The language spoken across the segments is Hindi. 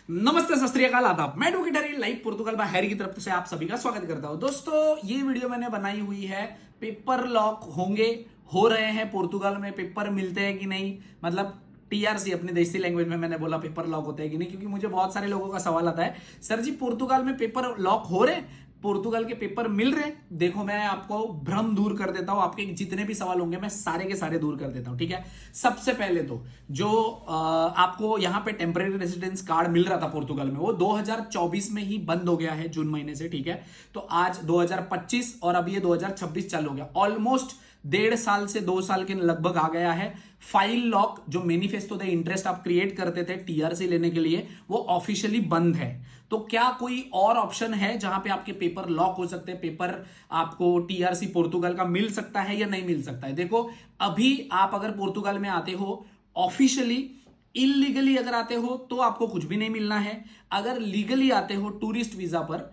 नमस्ते, सत श्री अकाल, आदाब। मैं एडवोकेट हैरी लाइव पोर्तुगल में हैरी की तरफ से आप सभी का स्वागत करता हूं। दोस्तों, ये वीडियो मैंने बनाई हुई है, पेपर लॉक होंगे, हो रहे हैं पोर्तुगल में, पेपर मिलते हैं कि नहीं, मतलब टीआरसी अपनी देसी लैंग्वेज में मैंने बोला पेपर लॉक होते हैं कि नहीं, क्योंकि मुझे बहुत सारे लोगों का सवाल आता है, सर जी पोर्तुगल में पेपर लॉक हो रहे हैं, पोर्तुगल के पेपर मिल रहे हैं। देखो, मैं आपको भ्रम दूर कर देता हूं, आपके जितने भी सवाल होंगे मैं सारे के सारे दूर कर देता हूं, ठीक है। सबसे पहले तो जो आपको यहां पे टेम्परेरी रेसिडेंस कार्ड मिल रहा था पोर्तुगल में, वो 2024 में ही बंद हो गया है, जून महीने से, ठीक है। तो आज 2025 और अब ये 2026 चालू हो गया, ऑलमोस्ट 1.5 साल से 2 साल के लगभग आ गया है। फाइल लॉक जो मैनिफेस्टो द इंटरेस्ट आप क्रिएट करते थे टीआरसी लेने के लिए, वो ऑफिशियली बंद है। तो क्या कोई और ऑप्शन है जहां पे आपके पेपर लॉक हो सकते हैं, पेपर आपको टीआरसी पोर्तुगल का मिल सकता है या नहीं मिल सकता है? देखो, अभी आप अगर पोर्तुगल में आते हो ऑफिशियली, इलीगली अगर आते हो तो आपको कुछ भी नहीं मिलना है। अगर लीगली आते हो टूरिस्ट वीजा पर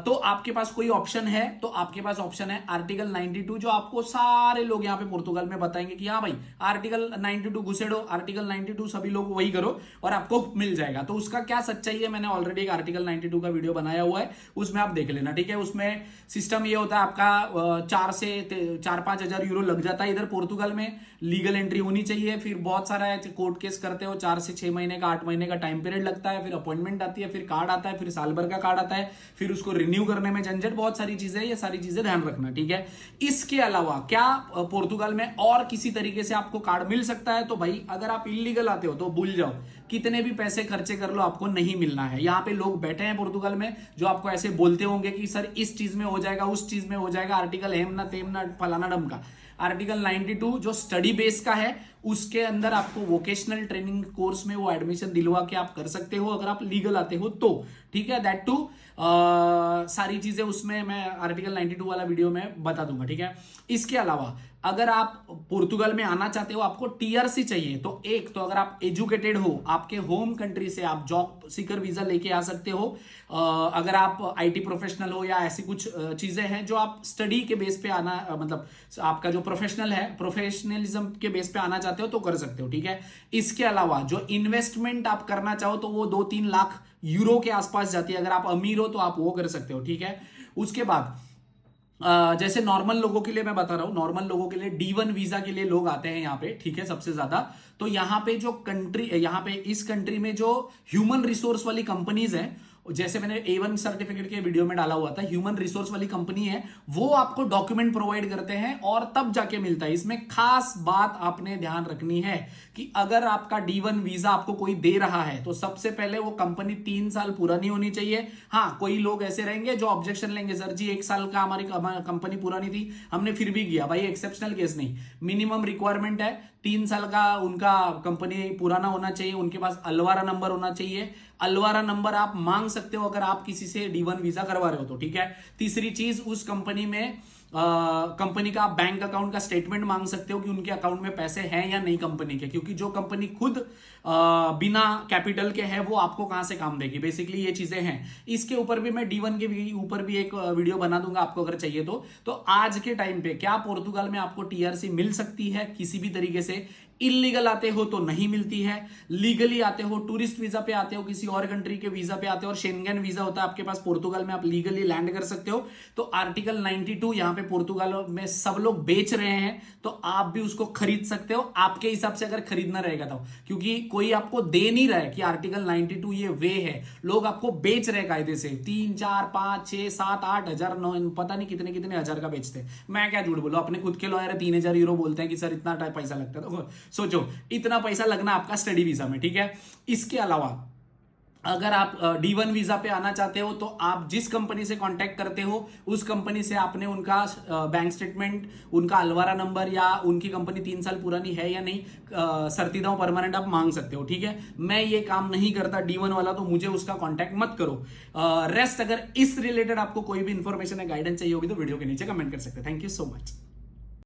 तो आपके पास कोई ऑप्शन है, तो आपके पास ऑप्शन है आर्टिकल 92, जो आपको सारे लोग यहां पे पोर्तुगल में बताएंगे कि हाँ भाई आर्टिकल 92 घुसेड़ो, आर्टिकल 92 सभी लोग वही करो और आपको मिल जाएगा। तो उसका क्या सच्चाई है, मैंने ऑलरेडी एक आर्टिकल 92 का वीडियो बनाया हुआ है, उसमें आप देख लेना, ठीक है। उसमें सिस्टम ये होता है, आपका 4 से 4-5 हजार यूरो लग जाता है इधर पोर्तुगल में, लीगल एंट्री होनी चाहिए, फिर बहुत सारा कोर्ट केस करते हो, 4 से 6 महीने का 8 महीने का टाइम पीरियड लगता है, फिर अपॉइंटमेंट आती है, फिर कार्ड आता है, फिर साल भर का कार्ड आता है, फिर उसको रिन्यू करने में झंझट, बहुत सारी चीजें, ये सारी चीजें ध्यान रखना, ठीक है। इसके अलावा क्या पोर्तुगल में और किसी तरीके से आपको कार्ड मिल सकता है? तो भाई अगर आप इलीगल आते हो तो भूल जाओ, कितने भी पैसे खर्चे कर लो आपको नहीं मिलना है। यहां पे लोग बैठे हैं पोर्तुगल में जो आपको ऐसे बोलते होंगे कि सर इस चीज में हो जाएगा, उस चीज में हो जाएगा, आर्टिकल हेम ना तेम ना फलाना डम का। आर्टिकल 92 जो स्टडी बेस का है, उसके अंदर आपको वोकेशनल ट्रेनिंग कोर्स में वो एडमिशन दिलवा के आप कर सकते हो अगर आप लीगल आते हो तो, ठीक है। दैट टू सारी चीजें उसमें मैं आर्टिकल 92 वाला वीडियो में बता दूंगा, ठीक है। इसके अलावा अगर आप पोर्तुगल में आना चाहते हो, आपको टीआरसी चाहिए, तो एक तो अगर आप एजुकेटेड हो, आपके होम कंट्री से आप जॉब सीकर वीजा लेके आ सकते हो। अगर आप आईटी प्रोफेशनल हो या ऐसी कुछ चीजें हैं जो आप स्टडी के बेस पे आना, मतलब आपका जो प्रोफेशनल है, प्रोफेशनलिज्म के बेस पे आना चाहते हो तो कर सकते हो, ठीक है। इसके अलावा जो इन्वेस्टमेंट आप करना चाहो तो वो 2-3 लाख यूरो के आसपास जाती है, अगर आप अमीर हो तो आप वो कर सकते हो, ठीक है। उसके बाद जैसे नॉर्मल लोगों के लिए मैं बता रहा हूं, नॉर्मल लोगों के लिए D1 वीजा के लिए लोग आते हैं यहां पे, ठीक है, सबसे ज्यादा। तो यहां पे जो कंट्री, यहां पे इस कंट्री में जो ह्यूमन रिसोर्स वाली कंपनीज हैं, जैसे मैंने A1 सर्टिफिकेट के वीडियो में डाला हुआ था, ह्यूमन रिसोर्स वाली कंपनी है, वो आपको डॉक्यूमेंट प्रोवाइड करते हैं और तब जाके मिलता है। इसमें खास बात आपने ध्यान रखनी है कि अगर आपका D1 वीजा आपको कोई दे रहा है तो सबसे पहले वो कंपनी 3 साल पुरानी होनी चाहिए। हाँ, कोई लोग ऐसे रहेंगे जो ऑब्जेक्शन लेंगे, सर जी 1 साल का हमारी कंपनी पुरानी थी, हमने फिर भी किया। भाई एक्सेप्शनल केस नहीं, मिनिमम रिक्वायरमेंट है 3 साल का उनका कंपनी पुराना होना चाहिए, उनके पास अलवारा नंबर होना चाहिए। अलवारा नंबर आप मांग सकते हो अगर आप किसी से D1 वीजा करवा रहे हो तो, ठीक है। तीसरी चीज, उस कंपनी में कंपनी का बैंक अकाउंट का स्टेटमेंट मांग सकते हो कि उनके अकाउंट में पैसे हैं या नहीं कंपनी के, क्योंकि जो कंपनी खुद बिना कैपिटल के है वो आपको कहां से काम देगी, बेसिकली ये चीजें हैं। इसके ऊपर भी मैं D1 के ऊपर भी एक वीडियो बना दूंगा आपको अगर चाहिए तो आज के टाइम पे क्या पोर्तुगल में आपको टीआरसी मिल सकती है किसी भी तरीके से? इलीगल आते हो तो नहीं मिलती है, लीगली आते हो, टूरिस्ट वीजा पे आते हो, किसी और कंट्री के वीजा पे आते हो और शेंगन वीजा होता है आपके पास पोर्तुगल में, आप लीगली लैंड कर सकते हो। तो आर्टिकल 92 यहां पे पोर्तुगल में सब लोग बेच रहे हैं, तो आप भी उसको खरीद सकते हो आपके हिसाब से, अगर खरीदना रहेगा तो, क्योंकि कोई आपको दे नहीं रहा है कि आर्टिकल 92 ये वे है, लोग आपको बेच रहे कायदे से 3, 4, 5, 6, 7, 8 हजार, 9 पता नहीं कितने कितने हजार का बेचते हैं। मैं क्या झूठ बोलूं, अपने खुद के लॉयर 3000 यूरो बोलते हैं कि सर इतना पैसा लगता है, तो सोचो इतना पैसा लगना आपका स्टडी वीजा में, ठीक है। इसके अलावा अगर आप D1 वीजा पे आना चाहते हो तो आप जिस कंपनी से कांटेक्ट करते हो उस कंपनी से आपने उनका बैंक स्टेटमेंट, उनका अलवारा नंबर या उनकी कंपनी 3 साल पुरानी है या नहीं, सर्तिदाओं परमानेंट आप मांग सकते हो, ठीक है। मैं ये काम नहीं करता D1 वाला, तो मुझे उसका कांटेक्ट मत करो। रेस्ट अगर इस रिलेटेड आपको कोई भी इंफॉर्मेशन या गाइडेंस चाहिए होगी तो वीडियो के नीचे कमेंट कर सकते हैं। Thank you so much.